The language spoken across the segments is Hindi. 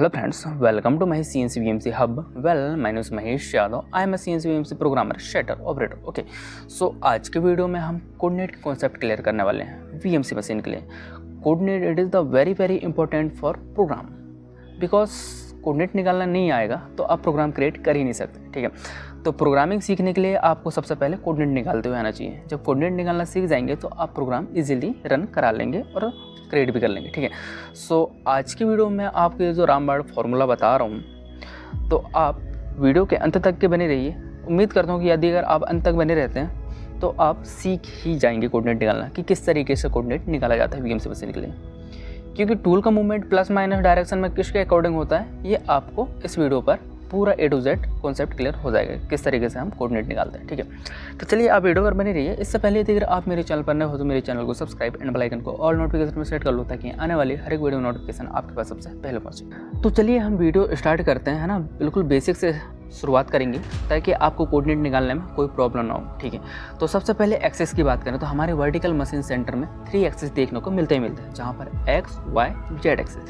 hello friends, welcome to my CNC VMC hub. Well, my name is Mahesh Yadav. I am a CNC VMC programmer, shader, operator. Okay, so आज के वीडियो में हम कोऑर्डिनेट के कॉन्सेप्ट क्लियर करने वाले हैं VMC मशीन के लिए. Coordinate it is the very important for program, because coordinate निकालना नहीं आएगा तो आप प्रोग्राम क्रिएट कर ही नहीं सकते. ठीक है, तो प्रोग्रामिंग सीखने के लिए आपको सबसे पहले कोऑर्डिनेट निकालते हुए आना चाहिए. जब कोऑर्डिनेट निकालना सीख जाएंगे तो आप प्रोग्राम इजीली रन करा लेंगे और क्रिएट भी कर लेंगे. ठीक है, सो आज की वीडियो में आपको ये जो रामबाण फार्मूला बता रहा हूँ, तो आप वीडियो के अंत तक के बने रहिए. उम्मीद करता हूँ कि यदि अगर आप अंत तक बने रहते हैं तो आप सीख ही जाएंगे कोऑर्डिनेट निकालना कि किस तरीके से कोऑर्डिनेट निकाला जाता है VMC मशीन के लिए. क्योंकि टूल का मूवमेंट प्लस माइनस डायरेक्शन में किसके अकॉर्डिंग होता है, ये आपको इस वीडियो पर पूरा A to Z concept clear हो जाएगा किस तरीके से हम कोऑर्डिनेट निकालते हैं. ठीक है, तो चलिए आप वीडियो पर बने रहिए. इससे पहले यदि अगर आप मेरे चैनल पर नए हो तो मेरे चैनल को सब्सक्राइब एंड बेल आइकन को ऑल नोटिफिकेशन में सेट कर लो ताकि आने वाली हर एक वीडियो नोटिफिकेशन आपके पास सबसे पहले पहुंचे. तो चलिए हम वीडियो स्टार्ट करते हैं, है ना. बिल्कुल बेसिक से शुरुआत करेंगे ताकि आपको कोऑर्डिनेट निकालने में कोई प्रॉब्लम ना हो. ठीक है, तो सबसे पहले एक्सेस की बात करें तो हमारे वर्टिकल मशीन सेंटर में 3 एक्सेस देखने को मिलते हैं, जहाँ पर X Y Z axes.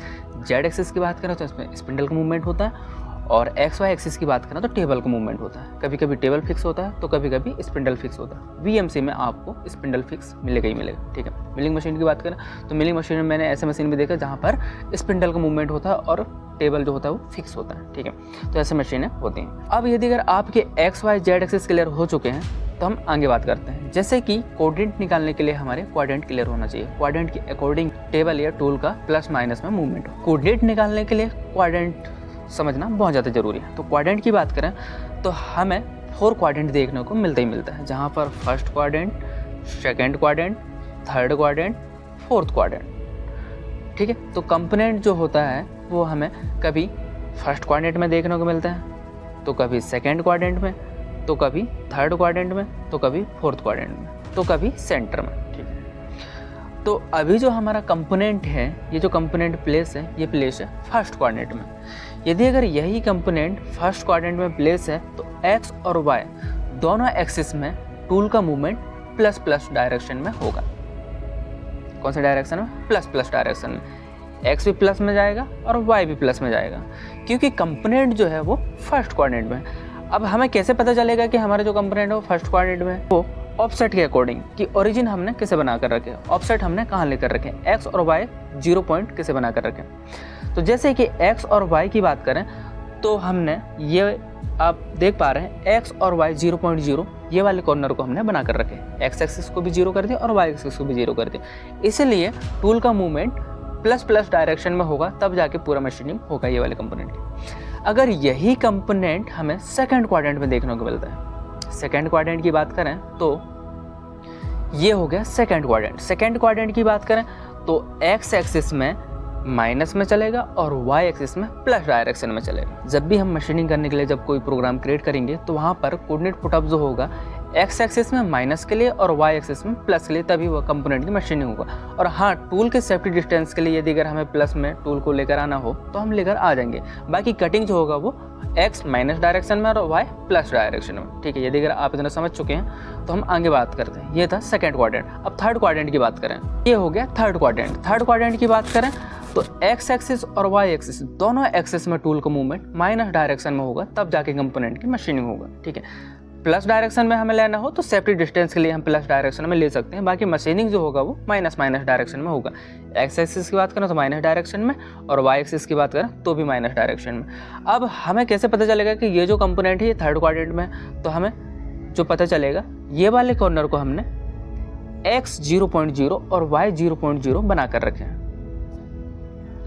Z axes की बात करें तो इसमें स्पिंडल का मूवमेंट होता है, और एक्स वाई एक्सिस की बात करें तो टेबल का मूवमेंट होता है. कभी कभी टेबल फिक्स होता है तो कभी कभी स्पिंडल फिक्स होता है. VMC में आपको स्पिंडल फिक्स मिलेगा ही मिलेगा. ठीक है, मिलिंग मशीन की बात करें तो मिलिंग मशीन में मैंने ऐसे मशीन भी देखा जहाँ पर स्पिंडल का मूवमेंट होता है और टेबल जो होता है वो फिक्स होता है. ठीक है, तो ऐसे मशीनें होती हैं. अब यदि अगर आपके X Y Z axis clear हो चुके हैं तो हम आगे बात करते हैं. जैसे कि कोऑर्डिनेट निकालने के लिए हमारे क्वाड्रेंट क्लियर होना चाहिए. क्वाड्रेंट के अकॉर्डिंग टेबल या टूल का प्लस माइनस में मूवमेंट हो. कोऑर्डिनेट निकालने के लिए क्वाड्रेंट समझना बहुत ज़्यादा ज़रूरी है. तो क्वाड्रेंट की बात करें तो हमें 4 क्वाड्रेंट देखने को मिलता ही मिलता है, जहाँ पर first quadrant, second quadrant, third quadrant, fourth quadrant. ठीक है, तो कंपोनेंट जो होता है वो हमें कभी फर्स्ट क्वाड्रेंट में देखने को मिलता है, तो कभी सेकंड क्वाड्रेंट में, तो कभी थर्ड क्वाड्रेंट में, तो कभी फोर्थ क्वाड्रेंट में, तो कभी सेंटर में. ठीक है, तो अभी जो हमारा कंपोनेंट है, ये जो कंपोनेंट प्लेस है, ये प्लेस है फर्स्ट क्वाड्रेंट में. यदि अगर यही कंपोनेंट फर्स्ट क्वाड्रेंट में प्लेस है तो एक्स और वाई दोनों एक्सिस में टूल का मूवमेंट प्लस प्लस डायरेक्शन में होगा. कौन सा डायरेक्शन में? प्लस प्लस डायरेक्शन में. एक्स भी प्लस में जाएगा और वाई भी प्लस में जाएगा, क्योंकि कंपोनेंट जो है वो फर्स्ट क्वाड्रेंट में है. अब हमें कैसे पता चलेगा कि हमारा जो कंपोनेंट है वो फर्स्ट क्वाड्रेंट में है? वो ऑफसेट के अकॉर्डिंग कि ओरिजिन हमने कैसे बना कर रखे, ऑफसेट हमने कहाँ लेकर रखे, एक्स और वाई 0 पॉइंट कैसे बना कर रखे. तो जैसे कि एक्स और वाई की बात करें तो हमने ये आप देख पा रहे हैं एक्स और वाई 0.0 ये वाले कॉर्नर को हमने बना कर रखे. एक्स एक्सिस को भी 0 कर दिया और वाई एक्सिस को भी 0 कर दिया. इसलिए टूल का मूवमेंट प्लस प्लस डायरेक्शन में होगा, तब जाके पूरा मशीनिंग होगा ये वाले कंपोनेंट की. अगर यही कंपोनेंट हमें सेकेंड क्वाड्रेंट में देखने को मिलता है, सेकेंड क्वाड्रेंट की बात करें तो ये हो गया सेकेंड क्वाड्रेंट. सेकेंड क्वाड्रेंट की बात करें तो एक्स एक्सिस में माइनस में चलेगा और वाई एक्सिस में प्लस डायरेक्शन में चलेगा. जब भी हम मशीनिंग करने के लिए जब कोई प्रोग्राम क्रिएट करेंगे तो वहाँ पर कोऑर्डिनेट पुटअप जो होगा एक्स एक्सिस में माइनस के लिए और वाई एक्सिस में प्लस के लिए, तभी वो कंपोनेंट की मशीनिंग होगा. और हाँ, टूल के सेफ्टी डिस्टेंस के लिए यदि अगर हमें प्लस में टूल को लेकर आना हो तो हम लेकर आ जाएंगे. बाकी कटिंग जो होगा वो एक्स माइनस डायरेक्शन में और वाई प्लस डायरेक्शन में. ठीक है, यदि अगर आप इतना समझ चुके हैं तो हम आगे बात करते हैं. ये था सेकेंड क्वाड्रेंट. अब थर्ड क्वाड्रेंट की बात करें, ये हो गया थर्ड क्वाड्रेंट. थर्ड क्वाड्रेंट की बात करें तो एक्स एक्सिस और वाई एक्सिस दोनों एक्सिस में टूल का मूवमेंट माइनस डायरेक्शन में होगा, तब जाके कंपोनेंट की मशीनिंग होगा. ठीक है, प्लस डायरेक्शन में हमें लेना हो तो सेफ्टी डिस्टेंस के लिए हम प्लस डायरेक्शन में ले सकते हैं. बाकी मशीनिंग जो होगा वो माइनस माइनस डायरेक्शन में होगा. एक्स एक्सिस की बात करें तो माइनस डायरेक्शन में, और वाई एक्सिस की बात करें तो भी माइनस डायरेक्शन में. अब हमें कैसे पता चलेगा कि ये जो कंपोनेंट है ये थर्ड क्वाड्रेंट में है? तो हमें जो पता चलेगा, ये वाले कॉर्नर को हमने एक्स 0.0 और वाई 0.0 बना कर रखे हैं.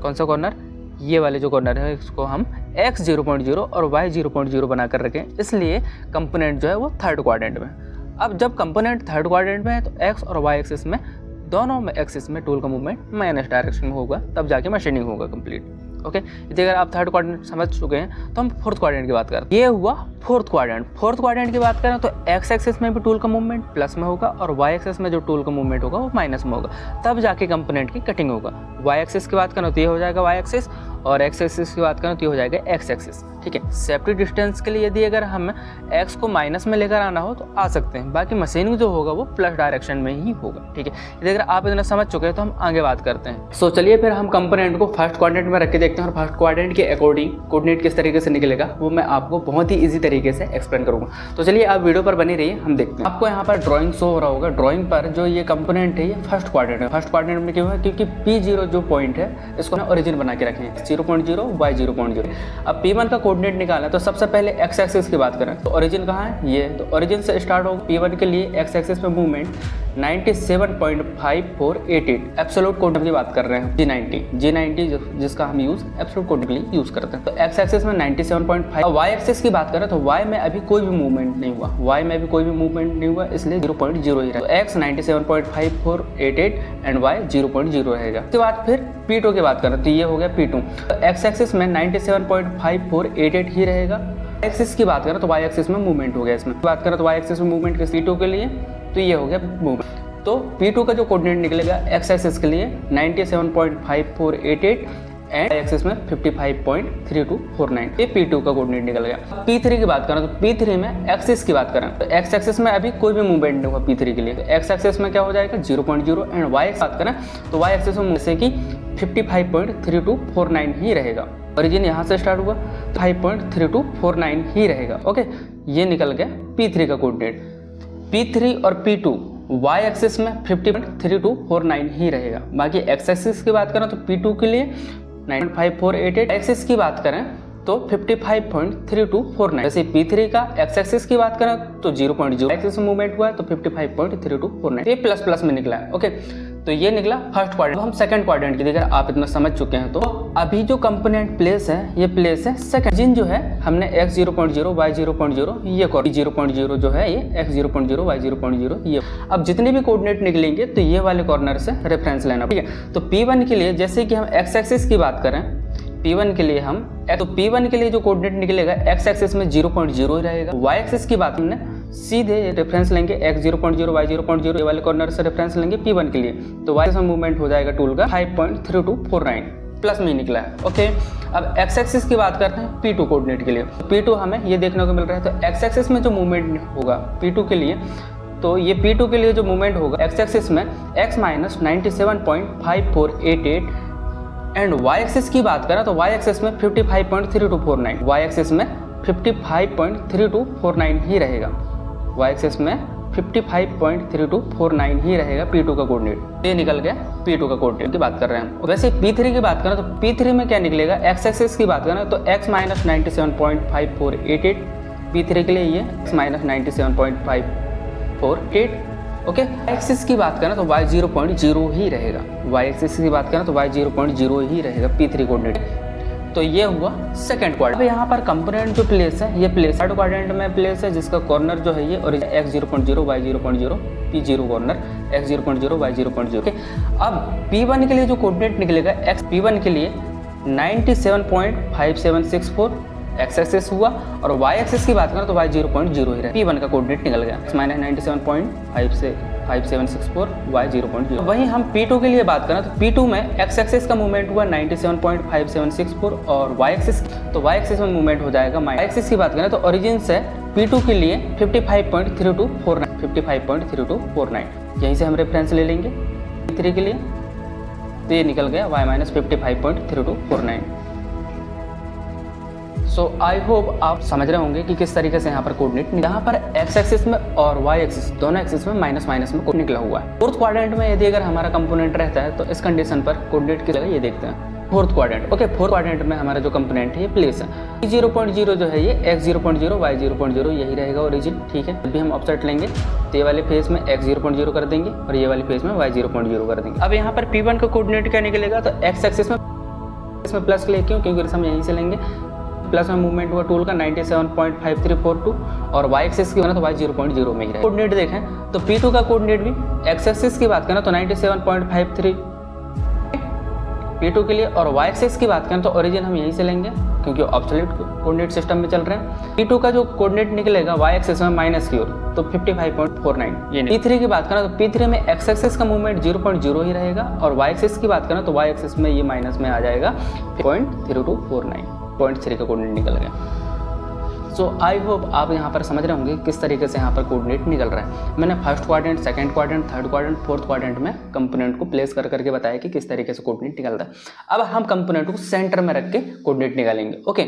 कौन सा कॉर्नर? ये वाले जो कॉर्नर है इसको हम x 0.0 और y 0.0 बना कर रखें, इसलिए कंपोनेंट जो है वो थर्ड क्वाड्रेंट में. अब जब कंपोनेंट थर्ड क्वाड्रेंट में है तो x और y एक्सिस में दोनों एक्सिस में टूल का मूवमेंट माइनस डायरेक्शन में होगा, तब जाके मशीनिंग होगा कंप्लीट. ओके, यदि अगर आप थर्ड क्वाड्रेंट समझ चुके हैं तो हम फोर्थ क्वाड्रेंट की बात करते हैं. ये हुआ फोर्थ क्वाड्रेंट. फोर्थ क्वाड्रेंट की बात करें तो एक्स एक्सिस में भी टूल का मूवमेंट प्लस में होगा और वाई एक्सिस में जो टूल का मूवमेंट होगा वो माइनस में होगा, तब जाके कंपोनेंट की कटिंग होगा. वाई एक्सिस की बात करें तो ये हो जाएगा वाई एक्सिस, और एक्स एक्सिस की बात करें तो ये हो जाएगा एक्स एक्सिस, ठीक है। सेफ्टी डिस्टेंस के लिए यदि अगर हमें एक्स को माइनस में लेकर आना हो तो आ सकते हैं, बाकी मशीनिंग जो होगा वो प्लस डायरेक्शन में ही होगा, ठीक है। यदि अगर आप इतना समझ चुके हैं तो हम आगे बात करते हैं। सो चलिए फिर हम कंपोनेंट को फर्स्ट क्वाड्रेंट में रख के देखते हैं और फर्स्ट क्वाड्रेंट के अकॉर्डिंग कोऑर्डिनेट किस तरीके से निकलेगा वो मैं आपको बहुत ही ईजी तरीके से एक्सप्लेन करूंगा। तो चलिए आप वीडियो पर बनी रहिए, हम देखते हैं। आपको यहाँ पर ड्राइंग शो हो रहा होगा, ड्राइंग पर जो ये कंपोनेंट है ये फर्स्ट क्वाड्रेंट है। फर्स्ट क्वाड्रेंट में क्यों है? क्योंकि P0 जो पॉइंट है इसको ना ओरिजिन बना के रखें 0.0 y 0.0। अब P1 का कोऑर्डिनेट निकालना है तो सबसे पहले एक्स एक्सिस की बात करें तो ओरिजिन कहाँ है? ये तो ओरिजिन से स्टार्ट होगा। P1 के लिए एक्स एक्सिस में मूवमेंट 97.5488 एब्सोल्यूट कोऑर्डिनेट की बात कर रहे हैं, G90 जिसका हम यूज एब्सोल्यूट कोऑर्डिनेट के लिए यूज करते हैं। तो एक्स एक्सिस में 97.5। वाई एक्सिस की बात करें तो वाई में अभी कोई भी मूवमेंट नहीं हुआ, वाई में अभी कोई भी मूवमेंट नहीं हुआ, इसलिए 0.0 ही रहा। तो एक्स 97.5488 एंड वाई 0.0 रहेगा। उसके बाद फिर P2 की बात करें तो ये हो गया P2। तो एक्स एक्सिस में 97.5488 ही रहेगा। एक्सिस की बात करें तो वाई एक्सिस में मूवमेंट हो गया। इसमें बात करें तो वाई एक्सिस में मूवमेंट किस P2 के लिए तो ये हो गया मूवमेंट। तो P2 का जो कोऑर्डिनेट निकलेगा एक्स एक्सिस के लिए 97.5488 एंड एक्सिस में 55.3249, ये P2 का कोऑर्डिनेट निकल गया। P3 की बात करें तो P3 में एक्सिस की बात करें तो एक्स एक्सिस में अभी कोई भी मूवमेंट नहीं हुआ P3 के लिए। तो एक्स एक्सिस में क्या हो जाएगा 0.0 एंड वाई एक्सिस बात करें तो वाई एक्सिस में जैसे कि 55.3249 ही रहेगा। ओरिजिन यहाँ से स्टार्ट हुआ 5.3249 ही रहेगा। ओके, ये निकल गया P3 का कोऑर्डिनेट। P3 और P2 y एक्सिस में 50.3249 ही रहेगा। बाकी एक्स एक्सिस की बात करें तो P2 के लिए 9.5488, एक्सिस की बात करें तो 55.3249। जैसे P3 का एक्स एक्सिस की बात करें तो 0.0 एक्सिस में मूवमेंट हुआ है तो 55.3249, ये प्लस प्लस में निकला है। ओके, तो ये निकला फर्स्ट क्वाड्रेंट। हम सेकंड क्वाड्रेंट की देखिए, आप इतना समझ चुके हैं तो अभी जो कंपोनेंट प्लेस है ये प्लेस है सेकंड। जिन जो है हमने x 0.0 y 0.0 ये 0.0 जो है ये x 0.0 y 0.0 ये। अब जितने भी कोऑर्डिनेट निकलेंगे तो ये वाले कॉर्नर से रेफरेंस लेना, ठीक है। तो P1 के लिए जैसे कि हम x एक्सिस की बात करें, P1 के लिए हम तो P1 के लिए जो कोऑर्डिनेट निकलेगा x एक्सिस में 0.0 ही रहेगा। y एक्सिस की बात हमने सीधे रेफरेंस लेंगे x 0.0 y 0.0 ये वाले कॉर्नर से रेफरेंस लेंगे P1 के लिए, तो y एक्सिस में मूवमेंट हो जाएगा टूल का 5.3249 प्लस में निकला है। ओके, अब x एक्सिस की बात करते हैं P2 कोऑर्डिनेट के लिए। तो P2 हमें ये देखने को मिल रहा है, तो x एक्सिस में जो मूवमेंट होगा P2 के लिए, तो ये P2 के लिए जो मूवमेंट होगा x एक्सिस में x minus 97.5488 and y axis की बात करें तो y एक्सिस में 55.3249, y एक्सिस में 55.3249 ही रहेगा। y एक्सिस में 55.3249 ही रहेगा P2 का कोऑर्डिनेट। ये निकल गया P2 का कोऑर्डिनेट की बात कर रहे हैं। वैसे P3 की बात करें तो P3 में क्या निकलेगा, x एक्सिस की बात करें तो x माइनस 97.5488, P3 के लिए ये x माइनस 97.548। ओके, एक्सिस की बात करें तो y 0.0 ही रहेगा। y एक्सिस की बात करें तो y 0.0 ही रहेगा P3 कोऑर्डिनेट। तो ये हुआ सेकंड क्वाड्रेंट। अब यहाँ पर कंपोनेंट जो प्लेस है ये प्लेस थर्ड क्वाड्रेंट में प्लेस है, जिसका कॉर्नर जो है ये origin x 0.0 y 0.0 P0 corner x 0.0 y 0.0। Okay, अब P1 के लिए जो कोऑर्डिनेट निकलेगा x P1 के लिए 97.5764 एक्स एक्सिस हुआ, और y एक्सिस की बात करें तो y 0.0 ही रहा। P1 का कोऑर्डिनेट निकल गया माइनस 97.5764 y 0.0। वहीं हम P2 के लिए बात करें तो P2 में x एक्सिस का मूवमेंट हुआ 97.5764 और y एक्सिस, तो y एक्सिस में मूवमेंट हो जाएगा y एक्सिस की बात करें तो ओरिजिन से P2 के लिए 55.3249 यहीं से हम रेफरेंस ले लेंगे P3 के लिए, तो ये निकल गया y minus 55.3249। So I hope आप समझ रहे होंगे कि किस तरीके से यहाँ पर कोऑर्डिनेट, यहाँ पर x एक्सिस में और y एक्सिस दोनों एक्सिस में माइनस माइनस में कोड निकला हुआ है। फोर्थ क्वाड्रेंट में यदि अगर हमारा कंपोनेंट रहता है तो इस कंडीशन पर कोऑर्डिनेट की जगह ये देखते हैं fourth quadrant. Okay, fourth quadrant में हमारा जो कंपोनेंट है ये प्लेस है 0.0 जो है ये x 0.0 y 0.0 यही रहेगा ओरिजिन, ठीक है। अभी हम ऑफसेट लेंगे तो ये वाले फेज में x 0.0 कर देंगे और ये वाले फेज में y 0.0 कर देंगे। अब यहाँ पर P1 का कोऑर्डिनेट क्या निकलेगा, तो x एक्सिस में प्लस के लिए क्यों, क्योंकि हम यहीं से लेंगे, प्लस में मूवमेंट हुआ टूल का 97.5342 और y एक्सिस की बना तो y 0.0 में ही रहेगा। कोऑर्डिनेट देखें तो P2 का कोऑर्डिनेट भी x एक्सिस की बात करें तो 97.53, P2 के लिए। और y एक्सिस की बात करें तो ओरिजिन हम यहीं से लेंगे क्योंकि ऑब्सोल्यूट कोऑर्डिनेट सिस्टम में चल रहे हैं। P2 का जो कोऑर्डिनेट निकलेगा y एक्सिस में माइनस की ओर, तो 55.49 ये। P3 की बात करें तो P3 में x एक्सिस का मूवमेंट 0.0 ही रहेगा, और y एक्सिस की बात करें तो y एक्सिस में ये माइनस में आ जाएगा 0.3249, 0.3 का कोऑर्डिनेट निकल गया। सो आई होप आप यहाँ पर समझ रहे होंगे किस तरीके से यहाँ पर कोऑर्डिनेट निकल रहा है। मैंने first quadrant, second quadrant, third quadrant, fourth quadrant में कंपोनेंट को प्लेस कर करके बताया कि किस तरीके से कोऑर्डिनेट निकलता है। अब हम कंपोनेंट को सेंटर में रख के कोऑर्डिनेट निकालेंगे। ओके,